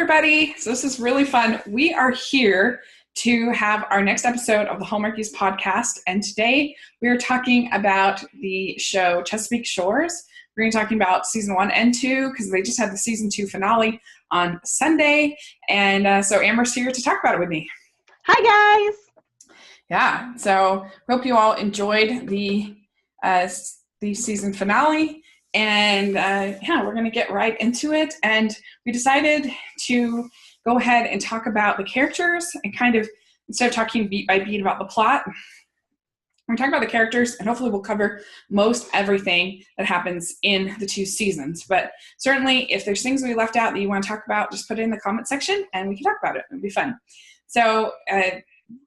everybody. So this is really fun. We are here to have our next episode of the Hallmarkies podcast. And today we are talking about the show Chesapeake Shores. We're going to be talking about season 1 and 2 because they just had the season 2 finale on Sunday. And so Amber's here to talk about it with me. Hi, guys. Yeah. So hope you all enjoyed the season finale. And we're going to get right into it. And we decided to go ahead and talk about the characters and kind of, instead of talking beat by beat about the plot, we're going to talk about the characters, and hopefully we'll cover most everything that happens in the 2 seasons. But certainly if there's things we left out that you want to talk about, just put it in the comment section and we can talk about it. It'll be fun. So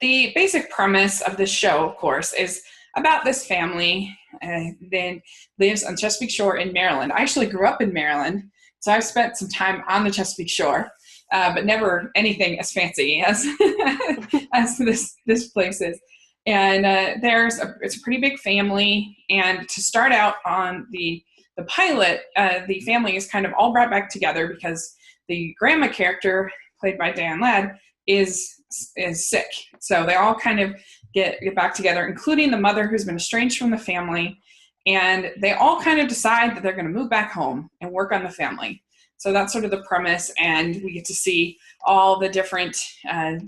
the basic premise of this show, of course, is about this family that lives on Chesapeake Shore in Maryland. I actually grew up in Maryland, so I've spent some time on the Chesapeake Shore, but never anything as fancy as as this place is. And it's a pretty big family. And to start out on the pilot, the family is kind of all brought back together because the grandma character, played by Diane Ladd, is sick. So they all kind of get back together, including the mother who's been estranged from the family. And they all kind of decide that they're going to move back home and work on the family. So that's sort of the premise. And we get to see all the different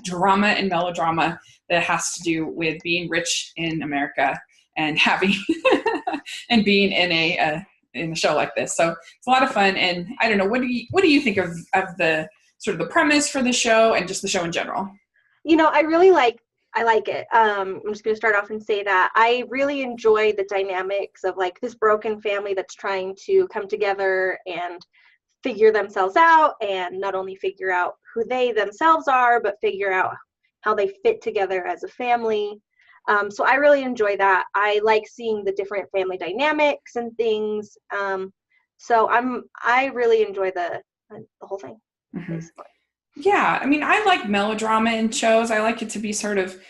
drama and melodrama that has to do with being rich in America and having and being in a show like this. So it's a lot of fun. And I don't know, what do you think of the sort of the premise for the show and just the show in general? You know, I like it. I'm just going to start off and say that I really enjoy the dynamics of like this broken family that's trying to come together and figure themselves out, and not only figure out who they themselves are, but figure out how they fit together as a family. So I really enjoy that. I like seeing the different family dynamics and things. So I really enjoy the whole thing, basically. Yeah, I mean, I like melodrama in shows. I like it to be sort of,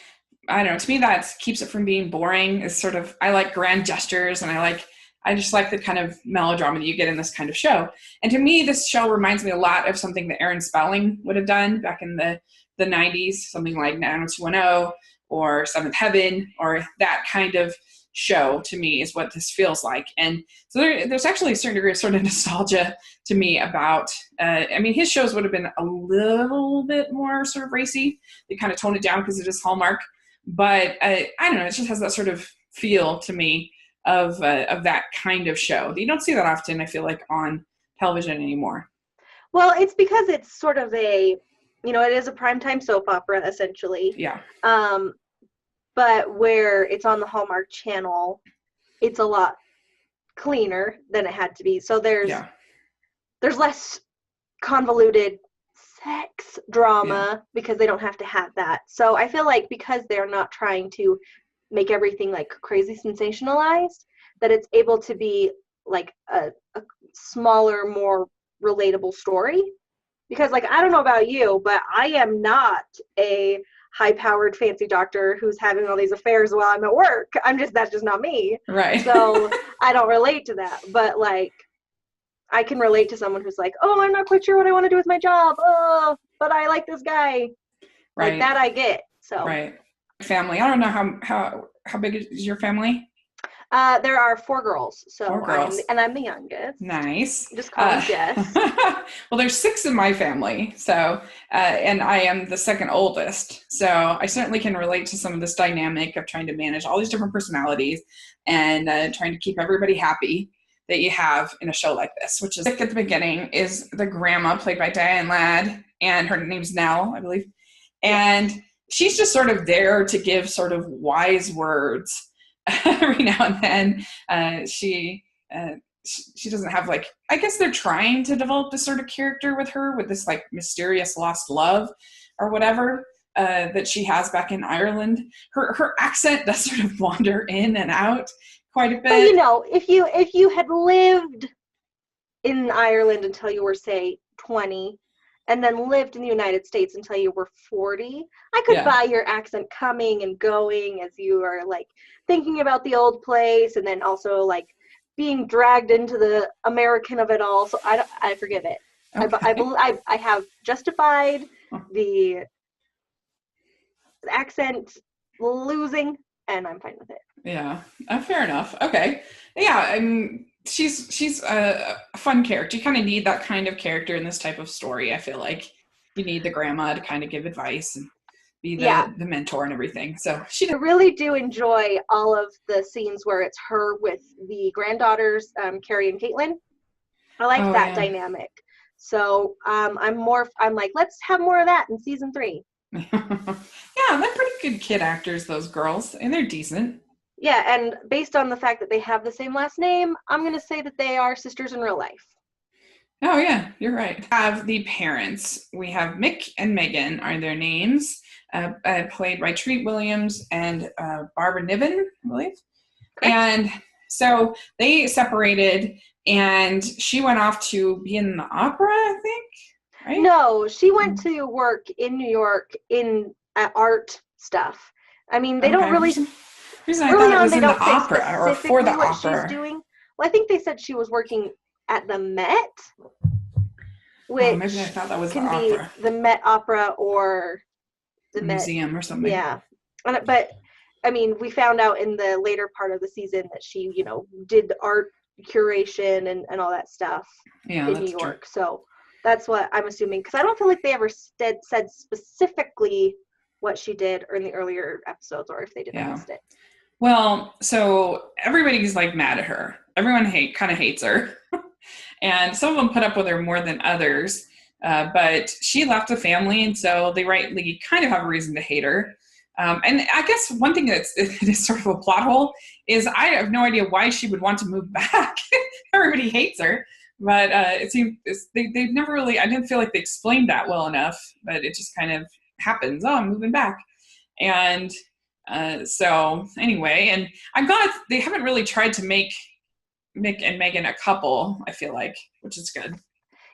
I don't know, to me that keeps it from being boring. Is sort of, I like grand gestures, and I just like the kind of melodrama that you get in this kind of show. And to me, this show reminds me a lot of something that Aaron Spelling would have done back in the 90s, something like 90210 or Seventh Heaven, or that kind of show, to me, is what this feels like. And so there's actually a certain degree of sort of nostalgia to me about, his shows would have been a little bit more sort of racy. They kind of toned it down because it is Hallmark. But I don't know, it just has that sort of feel to me of that kind of show. You don't see that often, I feel like, on television anymore. Well, it's because it's sort of it is a primetime soap opera, essentially. Yeah. But where it's on the Hallmark Channel, it's a lot cleaner than it had to be. So there's less convoluted sex drama because they don't have to have that. So I feel like because they're not trying to make everything like crazy sensationalized, that it's able to be like a smaller, more relatable story. Because like, I don't know about you, but I am not a high-powered fancy doctor who's having all these affairs while I'm at work. That's just not me. Right. So I don't relate to that. But like, I can relate to someone who's like, oh, I'm not quite sure what I want to do with my job. Oh, but I like this guy. Right. Like that I get. So. Right. Family. I don't know how big is your family? There are 4 girls. So 4 girls. I'm the youngest. Nice. Just call me Jess. Well, there's 6 in my family. So, and I am the second oldest. So I certainly can relate to some of this dynamic of trying to manage all these different personalities and trying to keep everybody happy that you have in a show like this, which is, at the beginning, is the grandma, played by Diane Ladd, and her name's Nell, I believe. And she's just sort of there to give sort of wise words every now and then. She doesn't have, like, I guess they're trying to develop this sort of character with her, with this like mysterious lost love or whatever that she has back in Ireland. Her accent does sort of wander in and out quite a bit. Well, you know, if you had lived in Ireland until you were, say, 20, and then lived in the United States until you were 40, I could buy your accent coming and going as you are, like, thinking about the old place, and then also, like, being dragged into the American of it all. So I forgive it. Okay. I have justified the accent losing, and I'm fine with it. Yeah, fair enough. Okay. Yeah, she's a fun character. You kind of need that kind of character in this type of story. I feel like you need the grandma to kind of give advice and be the mentor and everything. So I really do enjoy all of the scenes where it's her with the granddaughters, Carrie and Caitlin. I like that dynamic. So I'm like, let's have more of that in season 3. Yeah, they're pretty good kid actors, those girls, and they're decent. Yeah, and based on the fact that they have the same last name, I'm going to say that they are sisters in real life. Oh, yeah, you're right. We have the parents. We have Mick and Megan are their names, played by Treat Williams and Barbara Niven, I believe. Correct. And so they separated, and she went off to be in the opera, I think, right? No, she went to work in New York at art stuff. I mean, they don't really... reason I thought it was in the opera or for the opera. She's doing. Well, I think they said she was working at the Met, which maybe I thought that was can the opera. Be the Met Opera or the museum or something. Yeah, but I mean, we found out in the later part of the season that she, did art curation and all that stuff in New York. True. So that's what I'm assuming, because I don't feel like they ever said specifically what she did or in the earlier episodes, or if they did list it. Well, so everybody's like mad at her. Everyone kind of hates her. And some of them put up with her more than others. But she left the family, and so they rightly kind of have a reason to hate her. And I guess one thing it is sort of a plot hole is I have no idea why she would want to move back. Everybody hates her. But it seems they've never really, I didn't feel like they explained that well enough, but it just kind of happens. Oh, I'm moving back. And so anyway, and I'm glad they haven't really tried to make Mick and Megan a couple, I feel like, which is good.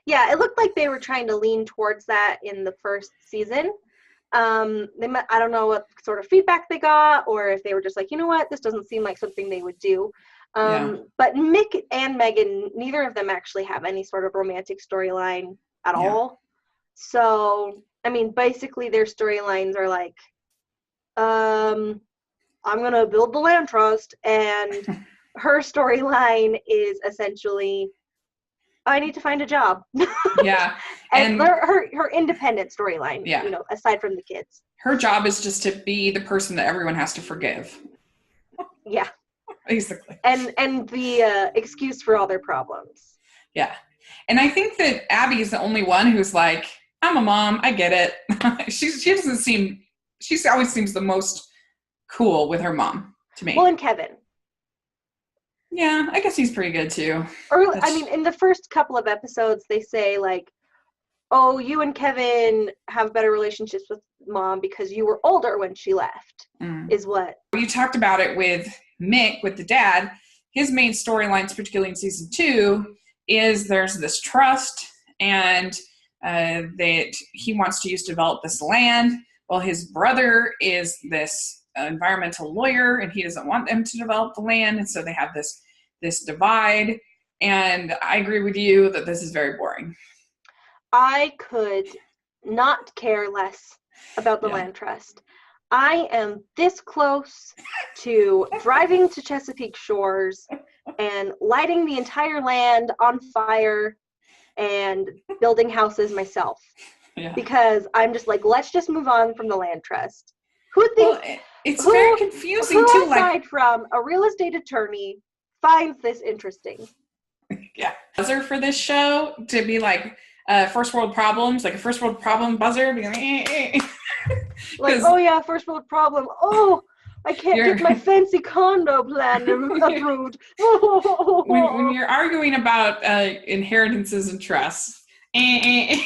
Yeah, it looked like they were trying to lean towards that in the first season. I don't know what sort of feedback they got, or if they were just like, you know what, this doesn't seem like something they would do. But Mick and Megan, neither of them actually have any sort of romantic storyline at all. So, I mean, basically their storylines are like, I'm going to build the land trust, and her storyline is essentially, I need to find a job. Yeah. and her independent storyline, aside from the kids. Her job is just to be the person that everyone has to forgive. Yeah. Basically. And the excuse for all their problems. Yeah. And I think that Abby is the only one who's like, I'm a mom, I get it. She always seems the most cool with her mom to me. Well, and Kevin. Yeah, I guess he's pretty good too. In the first couple of episodes, they say like, oh, you and Kevin have better relationships with mom because you were older when she left, is what. You talked about it with Mick, with the dad. His main storylines, particularly in season 2, is there's this trust, and that he wants to develop this land. Well, his brother is this environmental lawyer, and he doesn't want them to develop the land, and so they have this divide. And I agree with you that this is very boring. I could not care less about the land trust. I am this close to driving to Chesapeake Shores and lighting the entire land on fire and building houses myself. Yeah. Because I'm just like, let's just move on from the land trust. It's very confusing too. Aside from a real estate attorney, finds this interesting? Yeah. Buzzer for this show to be like first world problems, like a first world problem buzzer. Like, oh yeah, first world problem. Oh, I can't get my fancy condo plan approved. when you're arguing about inheritances and trusts. I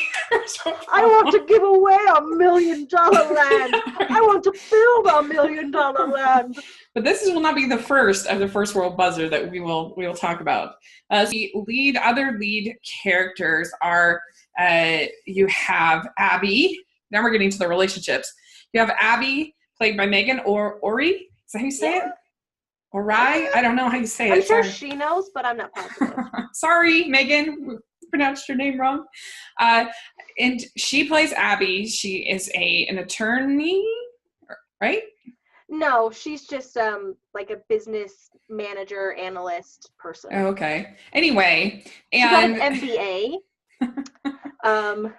want to give away $1 million land. I want to build $1 million land. But this will not be the first of the first world buzzer that we will talk about. The other lead characters are you have Abby. Now we're getting to the relationships. You have Abby, played by Megan Ori. Is that how you say it? Ori? I don't know how you say it. I'm sure she knows, but I'm not positive. Sorry, Megan. pronounced her name wrong. And she plays Abby. She is an attorney, right? No, she's just like a business manager, analyst person. Oh, okay. Anyway, she got an MBA, but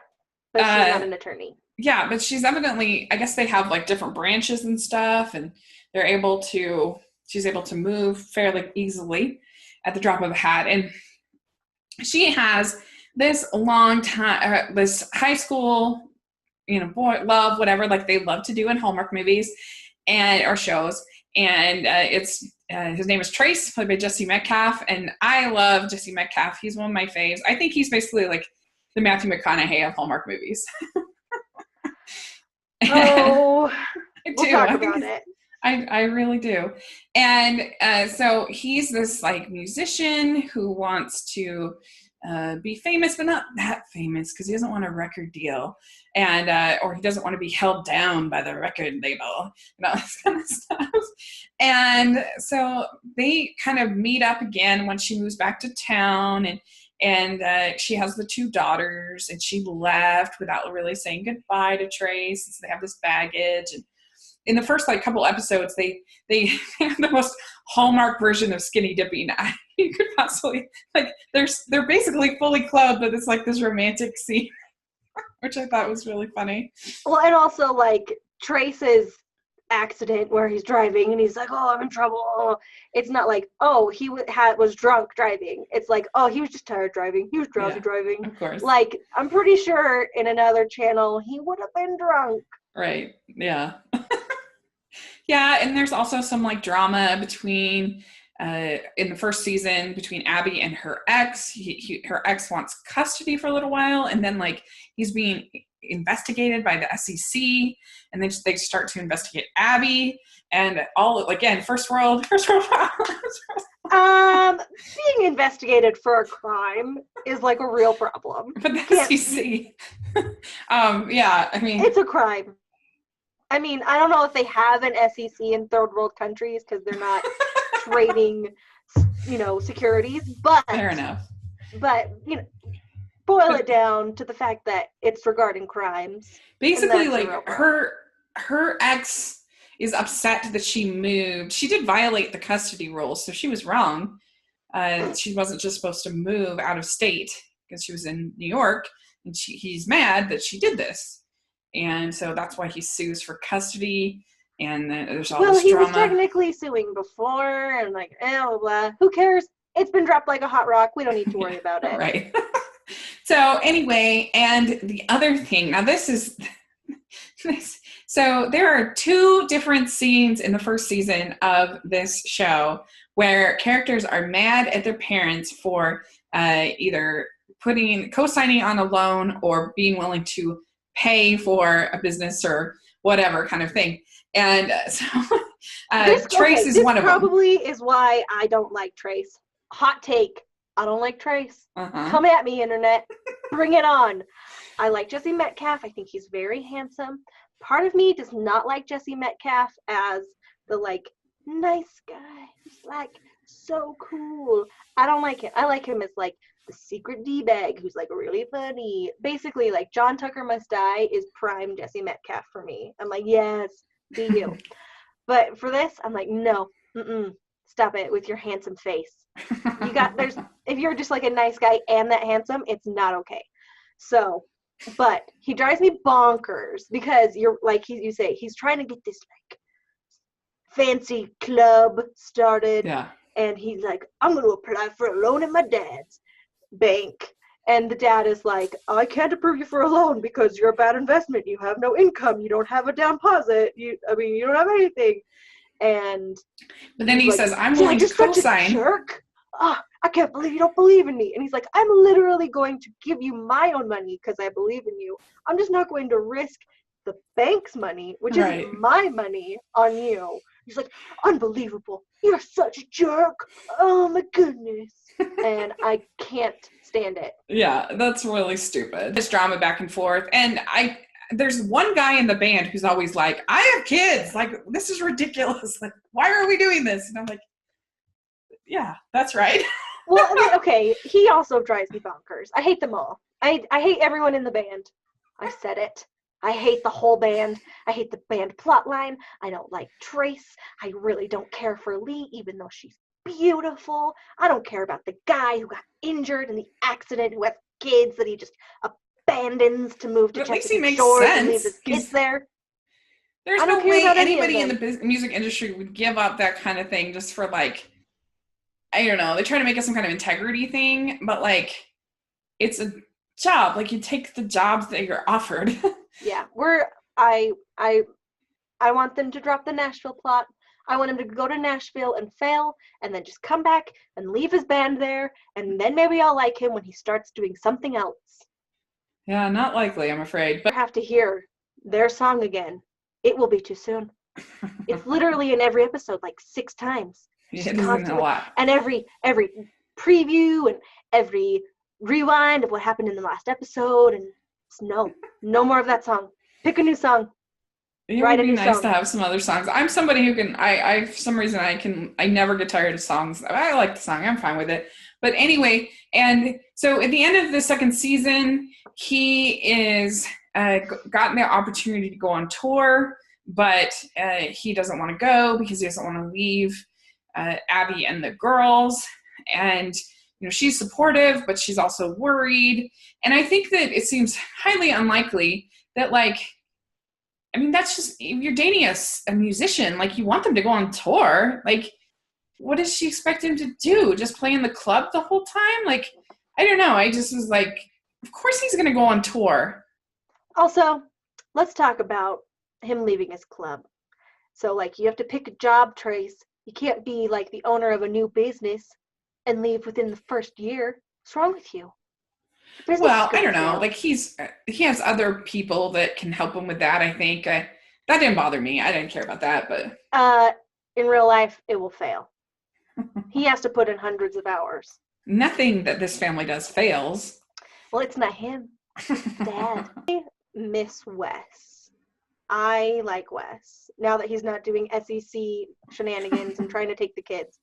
she's not an attorney. Yeah, but she's evidently, I guess they have like different branches and stuff, and she's able to move fairly easily at the drop of a hat. And she has this long time, this high school, boy love, whatever, like they love to do in Hallmark movies or shows. And his name is Trace, played by Jesse Metcalfe. And I love Jesse Metcalfe. He's one of my faves. I think he's basically like the Matthew McConaughey of Hallmark movies. Oh, I do. We'll talk about it. I really do. And so he's this like musician who wants to be famous, but not that famous because he doesn't want a record deal, and or he doesn't want to be held down by the record label and all this kind of stuff. And so they kind of meet up again when she moves back to town, and she has the 2 daughters, and she left without really saying goodbye to Trace. So they have this baggage. And in the first like couple episodes, they have the most Hallmark version of skinny dipping you could possibly, like they're basically fully clothed, but it's like this romantic scene, which I thought was really funny. Well, and also like Trace's accident where he's driving and he's like, oh, I'm in trouble. It's not like, oh, he was drunk driving. It's like, oh, he was just tired driving. He was drowsy driving. Of course. Like, I'm pretty sure in another channel he would have been drunk. Right. Yeah. Yeah, and there's also some like drama between in the first season between Abby and her ex. Her ex wants custody for a little while, and then like he's being investigated by the SEC, and then they start to investigate Abby, and all again first world being investigated for a crime is like a real problem. But the SEC, yeah, I mean it's a crime. I mean, I don't know if they have an SEC in third world countries because they're not trading, securities, but fair enough. But boil it down to the fact that it's regarding crimes. Basically, like her ex is upset that she moved. She did violate the custody rules, so she was wrong. She wasn't just supposed to move out of state because she was in New York, and he's mad that she did this. And so that's why he sues for custody, and there's all this drama. Well, he was technically suing before, and like, blah, blah. Who cares? It's been dropped like a hot rock. We don't need to worry about it. Right. So anyway, and the other thing, now this is, so there are 2 different scenes in the first season of this show where characters are mad at their parents for either co-signing on a loan or being willing to pay for a business or whatever kind of thing. And so Trace is one of them. This probably is why I don't like Trace. Hot take. I don't like Trace. Come at me, internet. Bring it on. I like Jesse Metcalfe. I think he's very handsome. Part of me does not like Jesse Metcalfe as the like nice guy. He's like so cool. I don't like him. I like him as like the secret D-bag who's like really funny. Basically, like John Tucker Must Die is prime Jesse Metcalfe for me. I'm like, yes, be you. But for this, I'm like, no, stop it with your handsome face. If you're just like a nice guy and that handsome, it's not okay. So, but he drives me bonkers because you're like you say he's trying to get this like fancy club started. Yeah. And he's like, I'm going to apply for a loan at my dad's bank. And the dad is like, I can't approve you for a loan because you're a bad investment. You have no income. You don't have a down deposit. You don't have anything. But then he says, I'm willing to co-sign. Jerk. Oh, I can't believe you don't believe in me. And he's like, I'm literally going to give you my own money because I believe in you. I'm just not going to risk the bank's money, which is my money, on you. He's like, unbelievable. You're such a jerk. Oh my goodness. And I can't stand it. Yeah, that's really stupid. This drama back and forth. And there's one guy in the band who's always like, I have kids. Like, this is ridiculous. Like, why are we doing this? And I'm like, yeah, that's right. Well, I mean, okay, he also drives me bonkers. I hate them all. I hate everyone in the band. I said it. I hate the whole band. I hate the band plotline. I don't like Trace. I really don't care for Lee, even though she's beautiful. I don't care about the guy who got injured in the accident, who has kids that he just abandons to move to Chesapeake Shores and leaves his kids there. There's no way anybody in the music industry would give up that kind of thing just for, like, I don't know. They try to make it some kind of integrity thing, but, like, it's a job. Like, you take the jobs that you're offered. Yeah, I want them to drop the Nashville plot. I want him to go to Nashville and fail, and then just come back and leave his band there, and then maybe I'll like him when he starts doing something else. Yeah, not likely, I'm afraid. But I have to hear their song again. It will be too soon. It's literally in every episode, like 6 times. It isn't a lot. And every preview and every rewind of what happened in the last episode, and no more of that song. Pick a new song. It would be nice to have some other songs. I'm somebody who can, I for some reason, I never get tired of songs. I like the song. I'm fine with it. But anyway, and so at the end of the second season, he is gotten the opportunity to go on tour, but he doesn't want to go because he doesn't want to leave Abby and the girls. And, you know, she's supportive, but she's also worried. And I think that it seems highly unlikely that, like, I mean, that's just, you're dating a musician. Like, you want them to go on tour. Like, what does she expect him to do? Just play in the club the whole time? Like, I don't know. I just was like, of course he's going to go on tour. Also, let's talk about him leaving his club. So, like, you have to pick a job, Trace. You can't be, like, the owner of a new business and leave within the first year. What's wrong with you? Well, I don't know. Like, he has other people that can help him with that, I think. That didn't bother me. I didn't care about that, but... in real life, it will fail. He has to put in hundreds of hours. Nothing that this family does fails. Well, it's not him. Dad. I miss Wes. I like Wes. Now that he's not doing SEC shenanigans and trying to take the kids.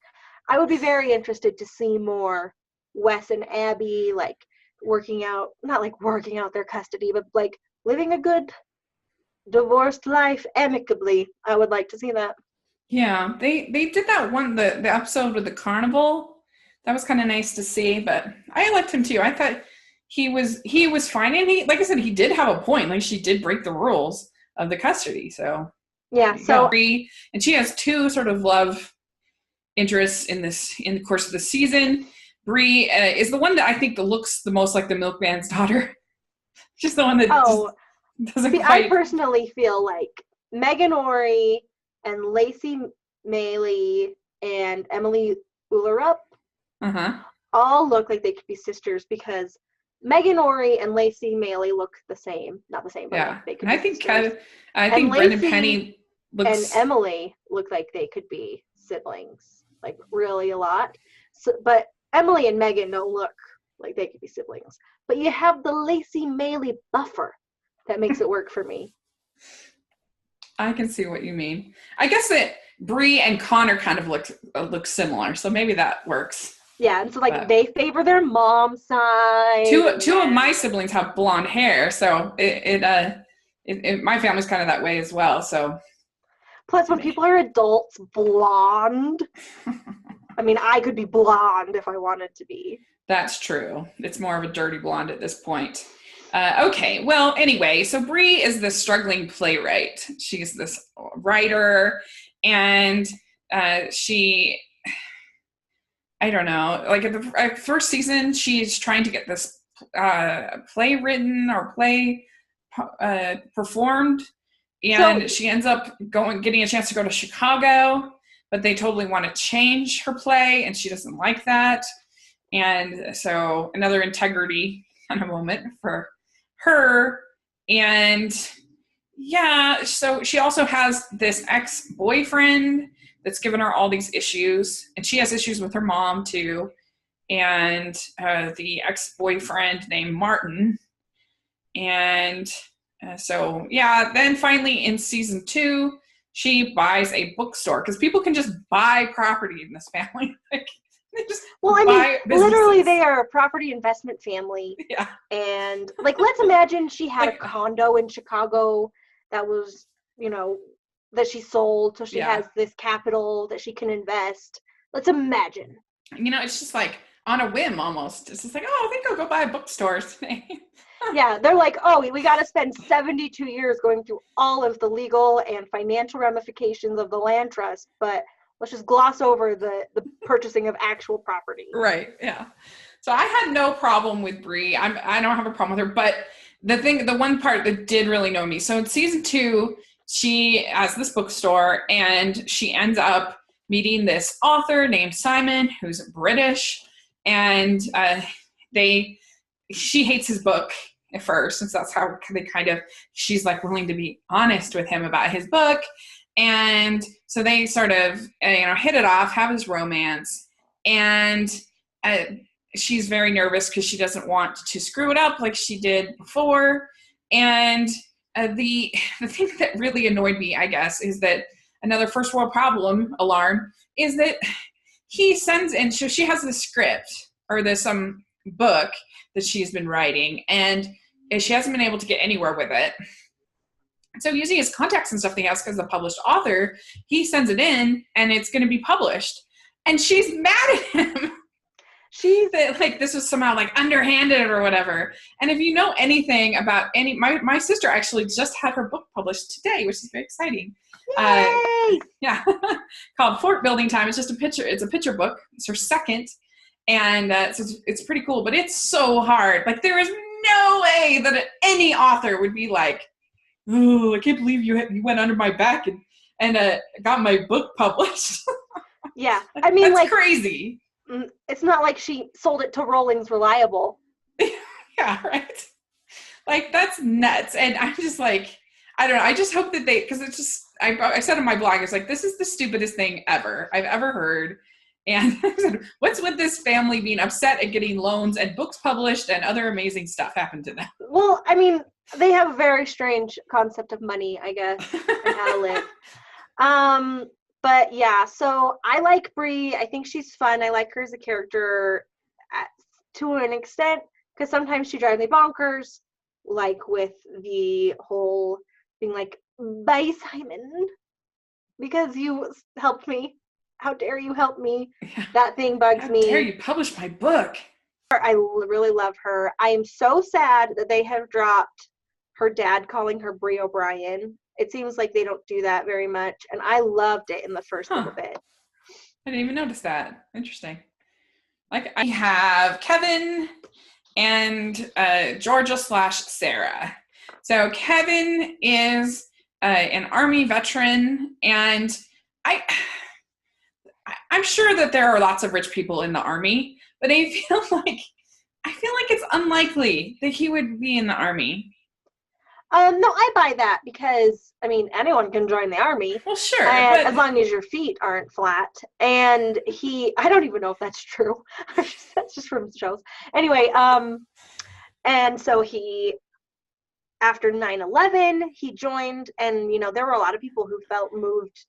I would be very interested to see more Wes and Abby, like, not like working out their custody, but like living a good divorced life amicably. I would like to see that. Yeah, they did that one, the episode with the carnival. That was kind of nice to see, but I liked him too. I thought he was fine, and he, like I said, he did have a point. Like, she did break the rules of the custody, so yeah. So and she has 2 sort of love interests in the course of the season. Bree is the one that I think that looks the most like the milkman's daughter. Just the one that doesn't quite... I personally feel like Megan Ory and Lacey Maley and Emily Ullerup all look like they could be sisters, because Megan Ory and Lacey Maley look the same. Not the same, but yeah. Like they could and be I think Brendan Penny looks... And Emily look like they could be siblings, like really a lot. So, but Emily and Megan don't look like they could be siblings. But you have the Lacey Maley buffer that makes it work for me. I can see what you mean. I guess that Bree and Connor kind of look similar, so maybe that works. Yeah, and so like they favor their mom's side. Two of my siblings have blonde hair, so my family's kind of that way as well. So plus, when people are adults, blonde. I mean, I could be blonde if I wanted to be. That's true. It's more of a dirty blonde at this point. Okay, well, anyway, so Bree is the struggling playwright. She's this writer, and she, I don't know, like at the first season, she's trying to get this play written or play performed, and she ends up getting a chance to go to Chicago, but they totally want to change her play, and she doesn't like that. And so another integrity kind of moment for her. And yeah, so she also has this ex-boyfriend that's given her all these issues, and she has issues with her mom too. And the ex-boyfriend named Martin. And so, yeah, then finally in season 2, she buys a bookstore, because people can just buy property in this family. Well, I mean, literally, they are a property investment family. Yeah. And, like, let's imagine she had a condo in Chicago that was, you know, that she sold, so she has this capital that she can invest. Let's imagine. You know, it's just like on a whim almost. It's just like, oh, I think I'll go buy a bookstore today. Yeah, they're like, oh, we got to spend 72 years going through all of the legal and financial ramifications of the land trust, but let's just gloss over the purchasing of actual property. Right, yeah. So I had no problem with Bree. I don't have a problem with her, but the one part that did really know me. So in season 2, she has this bookstore, and she ends up meeting this author named Simon, who's British, and she hates his book at first, since that's how they she's like willing to be honest with him about his book. And so they sort of, hit it off, have this romance, and she's very nervous because she doesn't want to screw it up like she did before. And the thing that really annoyed me, I guess, is that another first world problem alarm is that he sends in, so she has this script or this book that she's been writing, and she hasn't been able to get anywhere with it. So using his contacts and stuff he has as a published author, he sends it in and it's going to be published. And she's mad at him. She's like, this was somehow like underhanded or whatever. And if you know anything about my sister actually just had her book published today, which is very exciting. Yay! Yeah. Called Fort Building Time. It's just it's a picture book. It's her second. And so it's pretty cool, but it's so hard. Like, there is no way that any author would be like, oh, I can't believe you went under my back and got my book published. Yeah. I mean, that's like, crazy. It's not like she sold it to Rollins Reliable. Yeah, right. Like, that's nuts. And I'm just like, I don't know. I just hope that because it's just, I said on my blog, it's like, this is the stupidest thing ever I've ever heard. And I said, what's with this family being upset at getting loans and books published and other amazing stuff happened to them? Well, I mean, they have a very strange concept of money, I guess, and how to live. But yeah, so I like Bree. I think she's fun. I like her as a character to an extent, because sometimes she drives me bonkers, like with the whole being like, bye, Simon, because you helped me. How dare you help me? Yeah. That thing bugs me. How dare you publish my book? I really love her. I am so sad that they have dropped her dad calling her Bree O'Brien. It seems like they don't do that very much, and I loved it in the first little bit. I didn't even notice that. Interesting. Like, I have Kevin and Georgia/Sarah. So Kevin is an Army veteran, and I'm sure that there are lots of rich people in the Army, but I feel like it's unlikely that he would be in the Army. No, I buy that because, I mean, anyone can join the Army. Well, sure. But as long as your feet aren't flat. And I don't even know if that's true. That's just from shows. Anyway, and so after 9/11, he joined, and, there were a lot of people who felt moved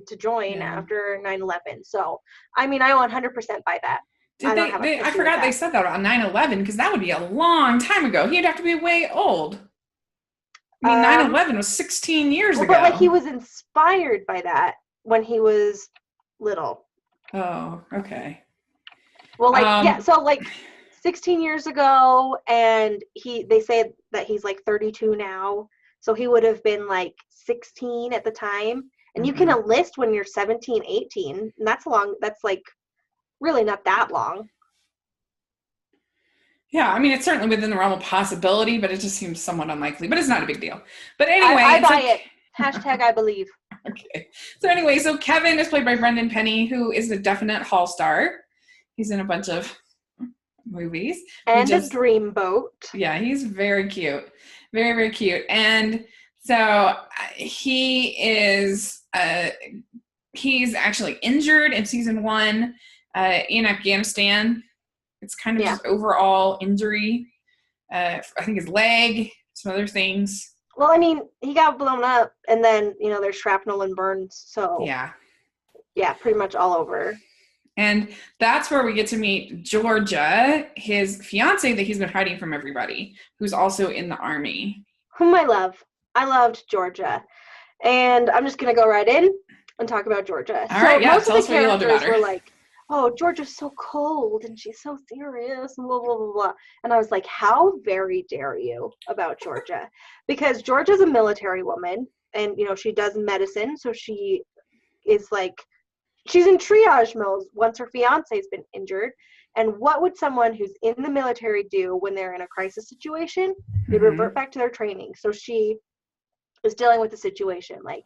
to join after 9/11. So, I mean, I 100% buy that. I forgot they said that on 9/11, because that would be a long time ago. He'd have to be way old. I mean, 9/11 was 16 years ago. But, like, he was inspired by that when he was little. Oh, okay. Well, like, so, like, 16 years ago, and they say that he's, like, 32 now, so he would have been, like, 16 at the time. And you can enlist when you're 17, 18, and that's like, really not that long. Yeah, I mean, it's certainly within the realm of possibility, but it just seems somewhat unlikely. But it's not a big deal. But anyway. I buy it. Hashtag I believe. Okay. So anyway, Kevin is played by Brendan Penny, who is a definite Hall star. He's in a bunch of movies. And a dreamboat. Yeah, he's very cute. Very, very cute. And so he is, he's actually injured in season 1 in Afghanistan. It's kind of just overall injury. I think his leg, some other things. Well, I mean, he got blown up, and then, there's shrapnel and burns. So, yeah, pretty much all over. And that's where we get to meet Georgia, his fiance that he's been hiding from everybody, who's also in the Army. Whom I love. I loved Georgia. And I'm just going to go right in and talk about Georgia. All right, yeah, most tell of us the what you loved about characters her. were like, oh, Georgia's so cold and she's so serious and blah, blah, blah, blah. And I was like, how very dare you about Georgia? Because Georgia's a military woman and, you know, she does medicine. So she is like, she's in triage mode once her fiance's been injured. And what would someone who's in the military do when they're in a crisis situation? They revert back to their training. So she is dealing with the situation. Like,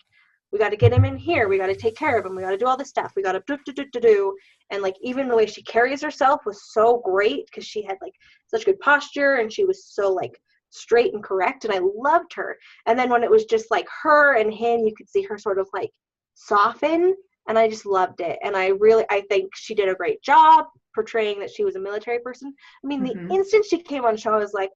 we got to get him in here. We got to take care of him. We got to do all this stuff. We got to do. And like, even the way she carries herself was so great because she had like such good posture and she was so like straight and correct. And I loved her. And then when it was just like her and him, you could see her sort of like soften. And I just loved it. And I think she did a great job portraying that she was a military person. I mean, the instant she came on show, I was like,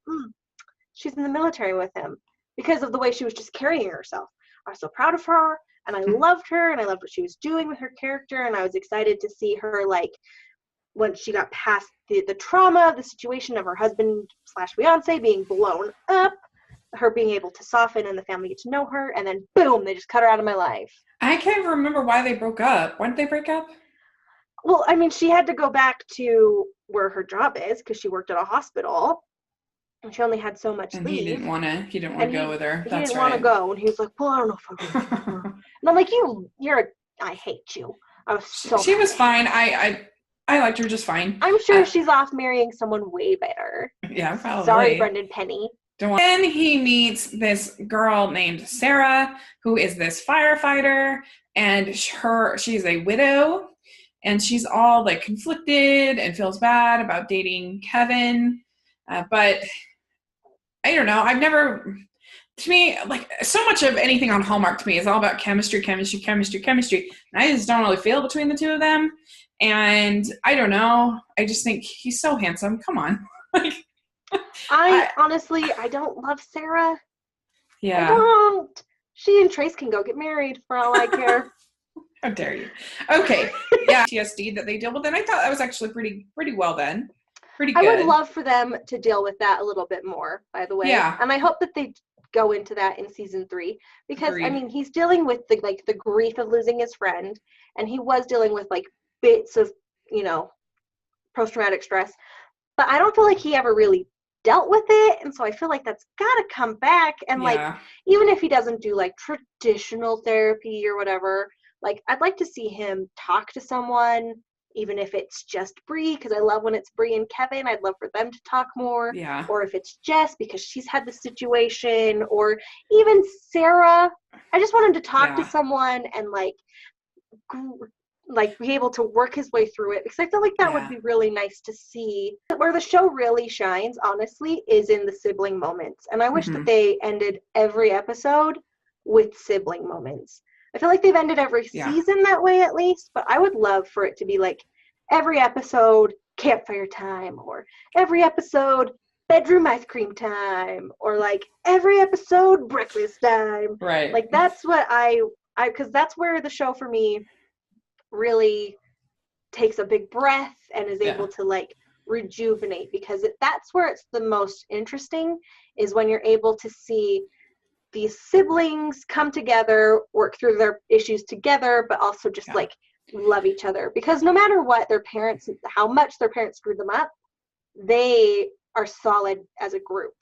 she's in the military with him because of the way she was just carrying herself. I was so proud of her and I loved her and I loved what she was doing with her character. And I was excited to see her, like, when she got past the trauma of the situation of her husband / fiance being blown up, her being able to soften and the family get to know her. And then boom, they just cut her out of my life. I can't remember why they broke up. Why did they break up? Well, I mean, she had to go back to where her job is because she worked at a hospital. And she only had so much leave. He didn't want to go with her. He didn't want to go. And he was like, well, I don't know if I can with her. And I'm like, I hate you. I was so She was fine. I liked her just fine. I'm sure she's off marrying someone way better. Yeah, probably. Sorry, Brendan Penny. Then he meets this girl named Sarah, who is this firefighter, and she's a widow, and she's all like conflicted and feels bad about dating Kevin. But I don't know. To me, like, so much of anything on Hallmark to me is all about chemistry. And I just don't really feel between the two of them. And I don't know. I just think he's so handsome. Come on. Honestly, I don't love Sarah. Yeah. I don't. She and Trace can go get married for all I care. How dare you? Okay. Yeah. PTSD that they deal with. And I thought that was actually pretty well done. Pretty good. I would love for them to deal with that a little bit more, by the way. Yeah. And I hope that they go into that in season 3 because Agreed. I mean, he's dealing with the grief of losing his friend, and he was dealing with like bits of, you know, post-traumatic stress, but I don't feel like he ever really dealt with it, and so I feel like that's gotta come back. And like, even if he doesn't do like traditional therapy or whatever, like, I'd like to see him talk to someone, even if it's just Bree, because I love when it's Bree and Kevin. I'd love for them to talk more. Yeah. Or if it's Jess, because she's had the situation, or even Sarah. I just want him to talk to someone and like be able to work his way through it, because I feel like that would be really nice to see. Where the show really shines, honestly, is in the sibling moments. And I wish that they ended every episode with sibling moments. I feel like they've ended every season that way, at least, but I would love for it to be like every episode campfire time, or every episode bedroom ice cream time, or like every episode breakfast time. Right. Like, that's what because that's where the show for me really takes a big breath and is able to like rejuvenate, because that's where it's the most interesting, is when you're able to see these siblings come together, work through their issues together, but also just like love each other, because no matter what how much their parents screwed them up, they are solid as a group.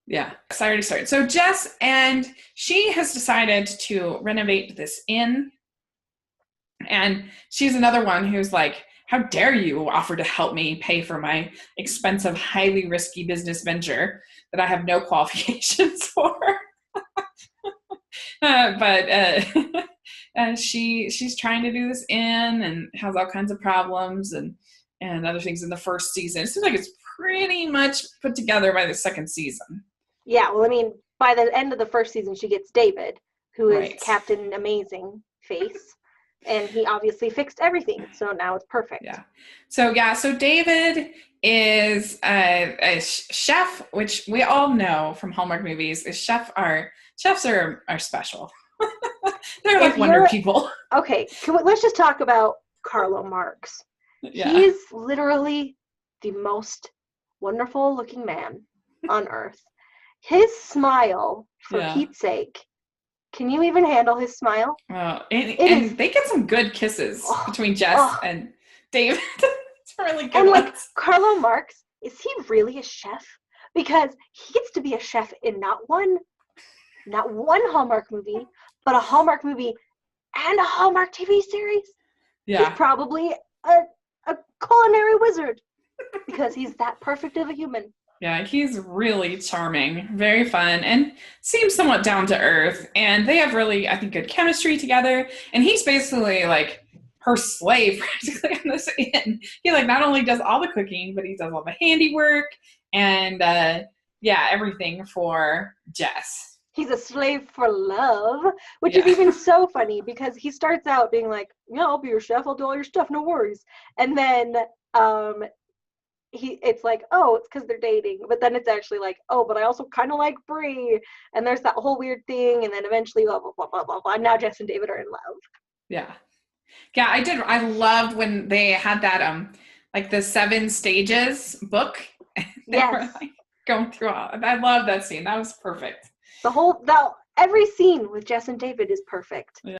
Yeah. So I already started. So Jess, and she has decided to renovate this inn, and she's another one who's like, how dare you offer to help me pay for my expensive, highly risky business venture that I have no qualifications for. But she's trying to do this inn and has all kinds of problems and other things in the first season. It seems like it's pretty much put together by the second season. Yeah, well, I mean, by the end of the first season, she gets David, who is Captain Amazing Face, and he obviously fixed everything, so now it's perfect. Yeah. So David is a chef, which we all know from Hallmark movies. Chefs are special. They're like wonder people. Okay, let's just talk about Carlo Marx. Yeah. He is literally the most wonderful looking man on earth. His smile, for Pete's sake, can you even handle his smile? And they get some good kisses between Jess and David. It's really good. And like Carlo Marx, is he really a chef? Because he gets to be a chef in not one Hallmark movie, but a Hallmark movie and a Hallmark TV series. Yeah. He's probably a culinary wizard because he's that perfect of a human. Yeah, he's really charming, very fun, and seems somewhat down to earth. And they have really, I think, good chemistry together. And he's basically like her slave practically on this inn. He like not only does all the cooking, but he does all the handiwork and everything for Jess. He's a slave for love, which is even so funny because he starts out being like, "Yeah, I'll be your chef. I'll do all your stuff. No worries." And then it's like, oh, it's because they're dating, but then it's actually like, oh, but I also kind of like Brie, and there's that whole weird thing, and then eventually blah blah blah blah blah blah. And now Jess and David are in love. Yeah, I loved when they had that like the 7 stages book. They were like going through all. I love that scene. That was perfect. Every scene with Jess and David is perfect. Yeah.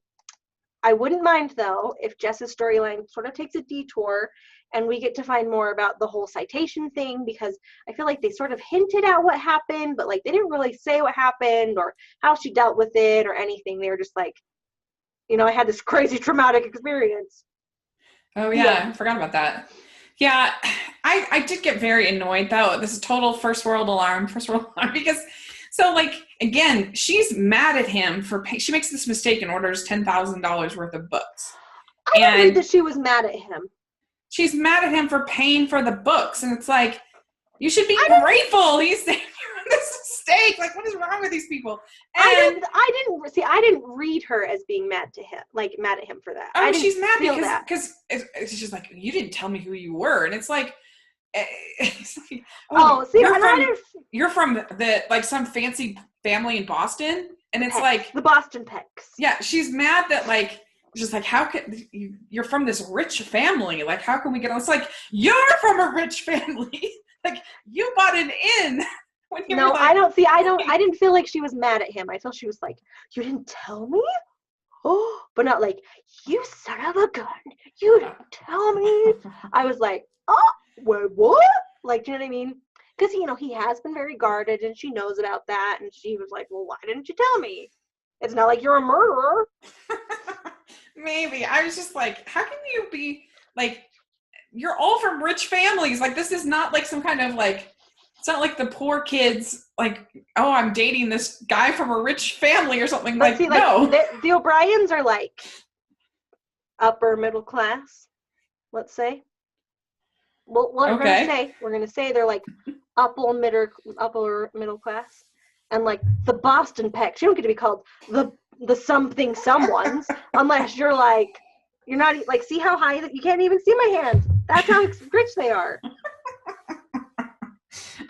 I wouldn't mind though if Jess's storyline sort of takes a detour and we get to find more about the whole citation thing, because I feel like they sort of hinted at what happened, but like they didn't really say what happened or how she dealt with it or anything. They were just like, I had this crazy traumatic experience. Oh yeah. I forgot about that. Yeah, I did get very annoyed though. This is total first world alarm because so like again, she's mad at him she makes this mistake and orders $10,000 worth of books. I didn't read that she was mad at him. She's mad at him for paying for the books, and it's like, you should be grateful. He's saving you this mistake. Like, what is wrong with these people? And I didn't read her as being mad at him for that. Oh, she's mad because it's just like, you didn't tell me who you were, and it's like, you're from the like some fancy family in Boston, and it's like the Boston Pecks. Yeah, she's mad that like. Just like, how can you're from this rich family? Like, how can we get on? It's like, you're from a rich family. Like, you bought an inn. When you were like, I didn't feel like she was mad at him. I felt she was like, you didn't tell me? Oh, but not like, you son of a gun. You didn't tell me. I was like, oh, wait, what? Like, do you know what I mean? Because, he has been very guarded and she knows about that. And she was like, well, why didn't you tell me? It's not like you're a murderer. Maybe. I was just like, how can you be, like, you're all from rich families. Like, this is not like some kind of, like, it's not like the poor kids, like, oh, I'm dating this guy from a rich family or something. But like, no. The O'Briens are, like, upper middle class, let's say. Well, we're going to say they're, like, upper middle class. And, like, the Boston Pecks, you don't get to be called the something someones unless you're like, you're not, like, see how high, you can't even see my hands. That's how rich they are.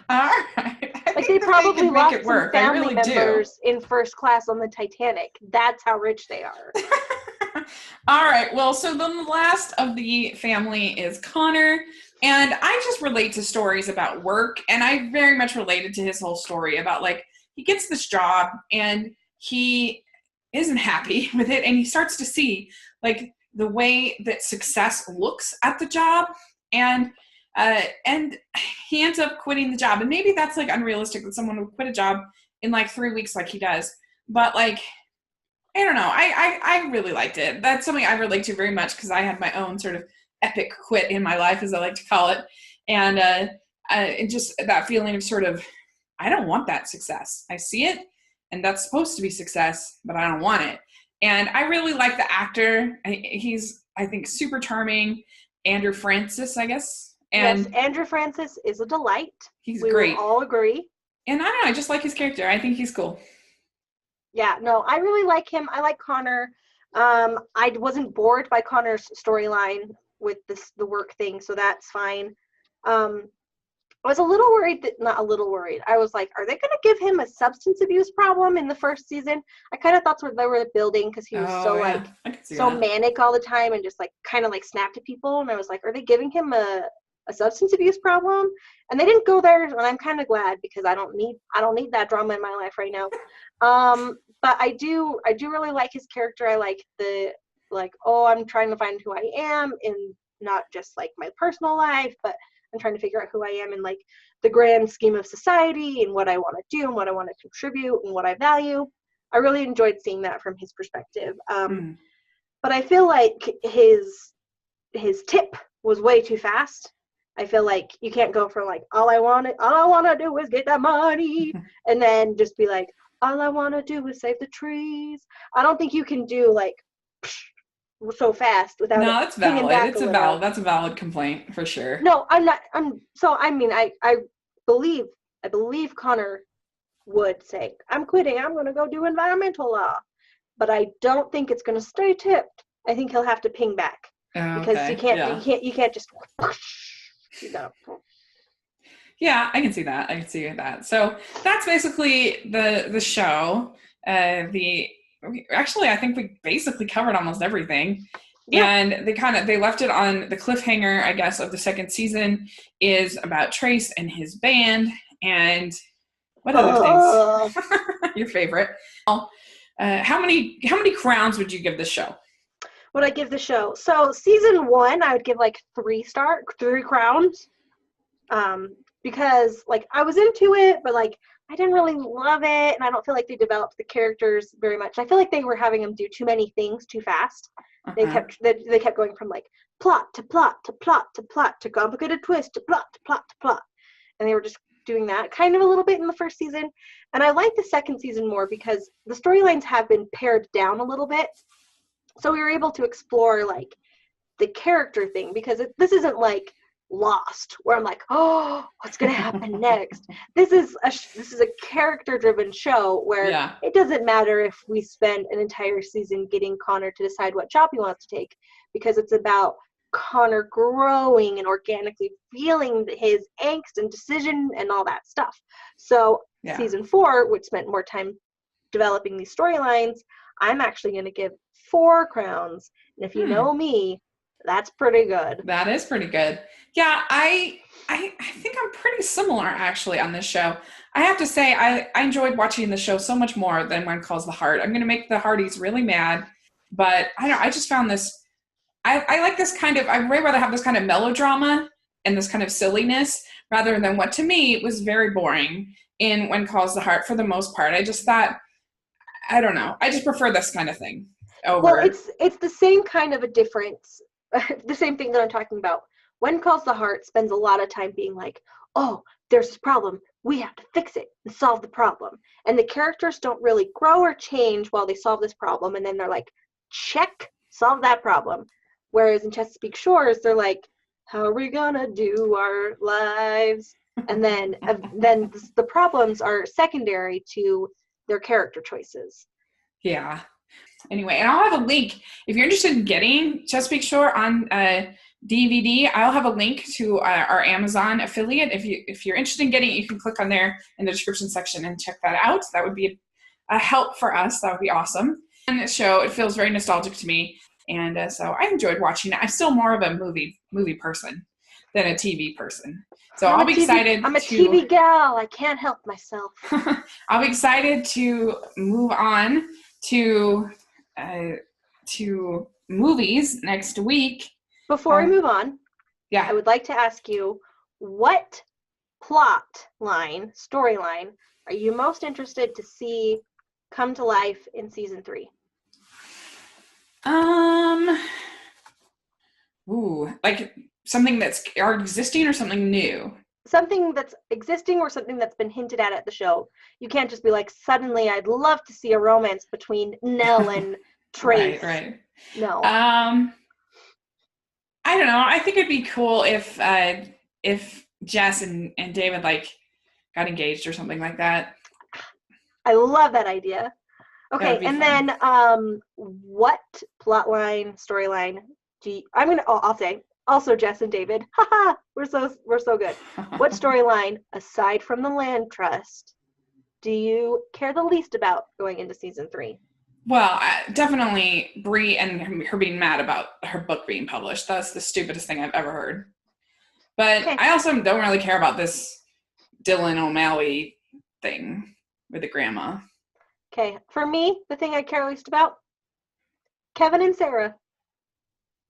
All right. Like, they probably lost some family members in first class on the Titanic. That's how rich they are. All right. Well, so then the last of the family is Connor. And I just relate to stories about work. And I very much related to his whole story about, like, he gets this job and he isn't happy with it. And he starts to see, like, the way that success looks at the job. And he ends up quitting the job. And maybe that's, like, unrealistic that someone would quit a job in, like, 3 weeks like he does. But, like, I don't know. I really liked it. That's something I relate to very much because I had my own sort of epic quit in my life, as I like to call it. And just that feeling of sort of, I don't want that success. I see it, and that's supposed to be success, but I don't want it. And I really like the actor. He's, I think, super charming. Andrew Francis, I guess. And yes, Andrew Francis is a delight. He's great. We all agree. And I don't know, I just like his character. I think he's cool. Yeah, no, I really like him. I like Connor. I wasn't bored by Connor's storyline with the work thing, so that's fine. I was a little worried not a little worried. I was like, are they going to give him a substance abuse problem in the first season? I kind of thought what they were building because he was so manic all the time and just like kind of like snapped at people. And I was like, are they giving him a substance abuse problem? And they didn't go there, and I'm kind of glad because I don't need that drama in my life right now. But I do really like his character. I like I'm trying to find who I am in not just like my personal life, but I'm trying to figure out who I am in like the grand scheme of society and what I want to do and what I want to contribute and what I value. I really enjoyed seeing that from his perspective. But I feel like his tip was way too fast. I feel like you can't go from like all I want to do is get that money and then just be like all I want to do is save the trees. I don't think you can do like so fast without that's valid. That's a valid complaint for sure. No, I'm not. I believe Connor would say, I'm quitting, I'm going to go do environmental law. But I don't think it's going to stay tipped. I think he'll have to ping back. Because you can't just, you know. Yeah, I can see that. So that's basically the show. Actually, I think we basically covered almost everything. Yeah. And they left it on the cliffhanger, I guess, of the second season is about Trace and his band and what other things? Your favorite. How many crowns would you give this show? Would I give the show? So season 1, I would give like 3 crowns. Because like I was into it, but like I didn't really love it, and I don't feel like they developed the characters very much. I feel like they were having them do too many things too fast. They kept going from like plot to plot to plot to plot to complicated twist to plot to plot to plot, and they were just doing that kind of a little bit in the first season. And I like the second season more because the storylines have been pared down a little bit, so we were able to explore like the character thing because this isn't like Lost where I'm like, oh, what's gonna happen next? This is a character-driven show where it doesn't matter if we spend an entire season getting Connor to decide what job he wants to take, because it's about Connor growing and organically feeling his angst and decision and all that stuff. So season 4, which spent more time developing these storylines, I'm actually going to give 4 crowns. And if you know me, that's pretty good. That is pretty good. Yeah, I think I'm pretty similar actually on this show. I have to say I enjoyed watching the show so much more than When Calls the Heart. I'm going to make the Hardys really mad, but I just found this. I like this kind of. I'd way rather have this kind of melodrama and this kind of silliness rather than what to me was very boring in When Calls the Heart for the most part. I just thought, I don't know. I just prefer this kind of thing over. Well, it's the same kind of a difference. The same thing that I'm talking about. When Calls the Heart spends a lot of time being like, oh, there's this problem. We have to fix it and solve the problem. And the characters don't really grow or change while they solve this problem. And then they're like, check, solve that problem. Whereas in Chesapeake Shores, they're like, how are we going to do our lives? And then the problems are secondary to their character choices. Yeah. Anyway, and I'll have a link. If you're interested in getting Chesapeake Shore on DVD, I'll have a link to our Amazon affiliate. If you're interested in getting it, you can click on there in the description section and check that out. That would be a help for us. That would be awesome. And this show, it feels very nostalgic to me. And so I enjoed watching it. I'm still more of a movie person than a TV person. So I'll be excited. I'm a TV gal. I can't help myself. I'll be excited to move on to movies next week. Before we move on, I would like to ask you, what storyline are you most interested to see come to life in season 3? Like something that's existing or something new? Something that's existing or something that's been hinted at the show. You can't just be like, suddenly I'd love to see a romance between Nell and Trace. Right. No. I don't know. I think it'd be cool if Jess and David like got engaged or something like that. I love that idea. Okay, and fun. Then what storyline I'll say Also, Jess and David. Haha, we're so good. What storyline, aside from the land trust, do you care the least about going into season 3? Well, definitely Bree and her being mad about her book being published. That's the stupidest thing I've ever heard. But okay. I also don't really care about this Dylan O'Malley thing with the grandma. Okay, for me, the thing I care least about, Kevin and Sarah.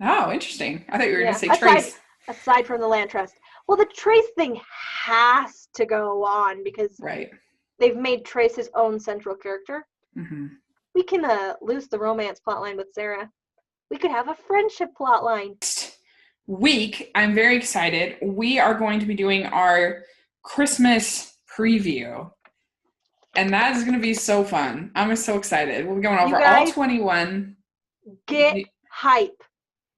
Oh, interesting. I thought you were going to say Trace. Aside from the land trust. Well, the Trace thing has to go on because they've made Trace his own central character. Mm-hmm. We can lose the romance plotline with Sarah. We could have a friendship plotline. Next week, I'm very excited. We are going to be doing our Christmas preview. And that is going to be so fun. I'm so excited. We'll be going over all 21. Get hype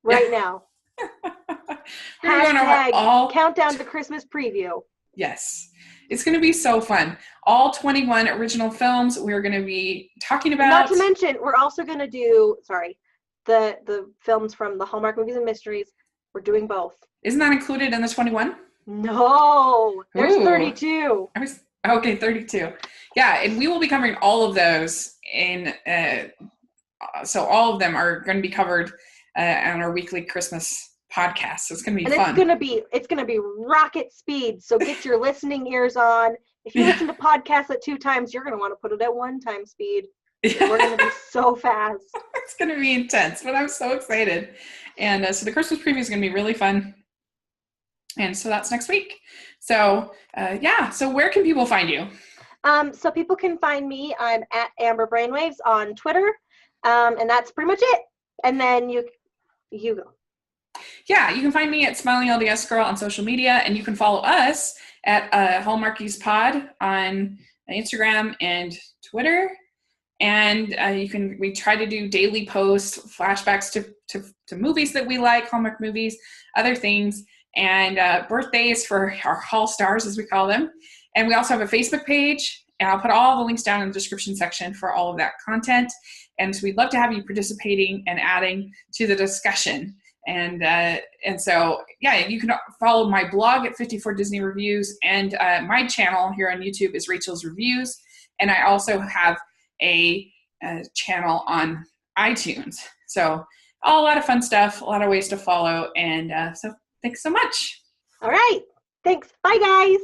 right now. We're going over all countdown to Christmas preview. Yes. It's going to be so fun. All 21 original films we're going to be talking about. Not to mention, we're also going to do, the films from the Hallmark Movies and Mysteries. We're doing both. Isn't that included in the 21? No. There's 32. Okay, 32. Yeah, and we will be covering all of those in so all of them are going to be covered on our weekly Christmas podcast. So it's going to be fun. It's going to be rocket speed. So get your listening ears on. If you listen to podcasts at 2 times, you're going to want to put it at 1 time speed. We're going to be so fast. It's going to be intense, but I'm so excited. And so the Christmas preview is going to be really fun. And so that's next week. So so where can people find you? So people can find me. I'm at Amber Brainwaves on Twitter. And that's pretty much it. And then you go. Yeah, you can find me at Smiling LDS Girl on social media, and you can follow us at Hallmarkies Pod on Instagram and Twitter. And we try to do daily posts, flashbacks to movies that we like, Hallmark movies, other things, and birthdays for our Hall stars, as we call them. And we also have a Facebook page, and I'll put all the links down in the description section for all of that content. And so we'd love to have you participating and adding to the discussion. And so, you can follow my blog at 54 Disney Reviews, and my channel here on YouTube is Rachel's Reviews. And I also have a channel on iTunes. So a lot of fun stuff, a lot of ways to follow. And so thanks so much. All right. Thanks. Bye, guys.